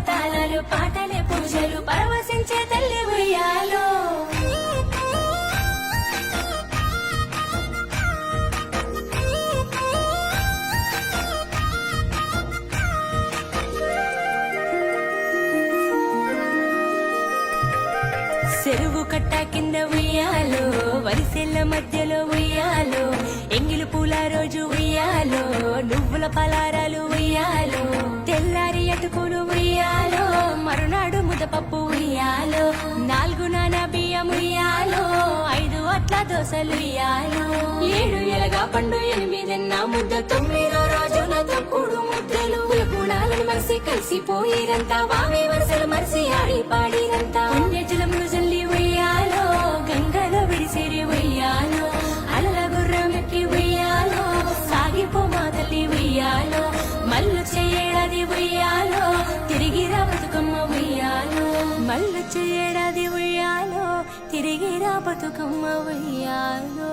తాళాలు పాటలే పూజలు పరవశించే తల్లి ఉయ్యాలో చెరువు కట్ట కింద ఉయ్యాలో వరిసెల్ల మధ్యలో ఉయ్యాలో ఎంగిలి పూల రోజు ఉయ్యాలో నువ్వుల పలారాలు ఉయ్యాలో తెల్లారి అటుకులు ఉయ్యాలో మరునాడు ముదపప్పు ఉయ్యాలో 4 నానా బియ్యం ఉయ్యాలో 5 అట్ల దోశలు ఉయ్యాలో 7 ఎలగా పండు 8 ముద్ద 9 రోజున తప్పుడు ముద్దలు గుణాలను మరిసి కలిసిపోయిరంతా వామి వరుసలు మరిసి ఆడి పాడిరంతా పుణ్యజలములు జల్లి ఉయ్యాలో గంగలో విడిసిరి ఉయ్యాలో అలల గుర్రమెక్కి ఉయ్యాలో సాగిపో మా తల్లి ఉయ్యాలో మల్లు చేయడాది ఉయ్యాలో తిరిగిరా బతుకమ్మ ఉయ్యాలో మల్లు చేయడాది ఉయ్యాలో తిరిగిరా బతుకమ్మ ఉయ్యాలో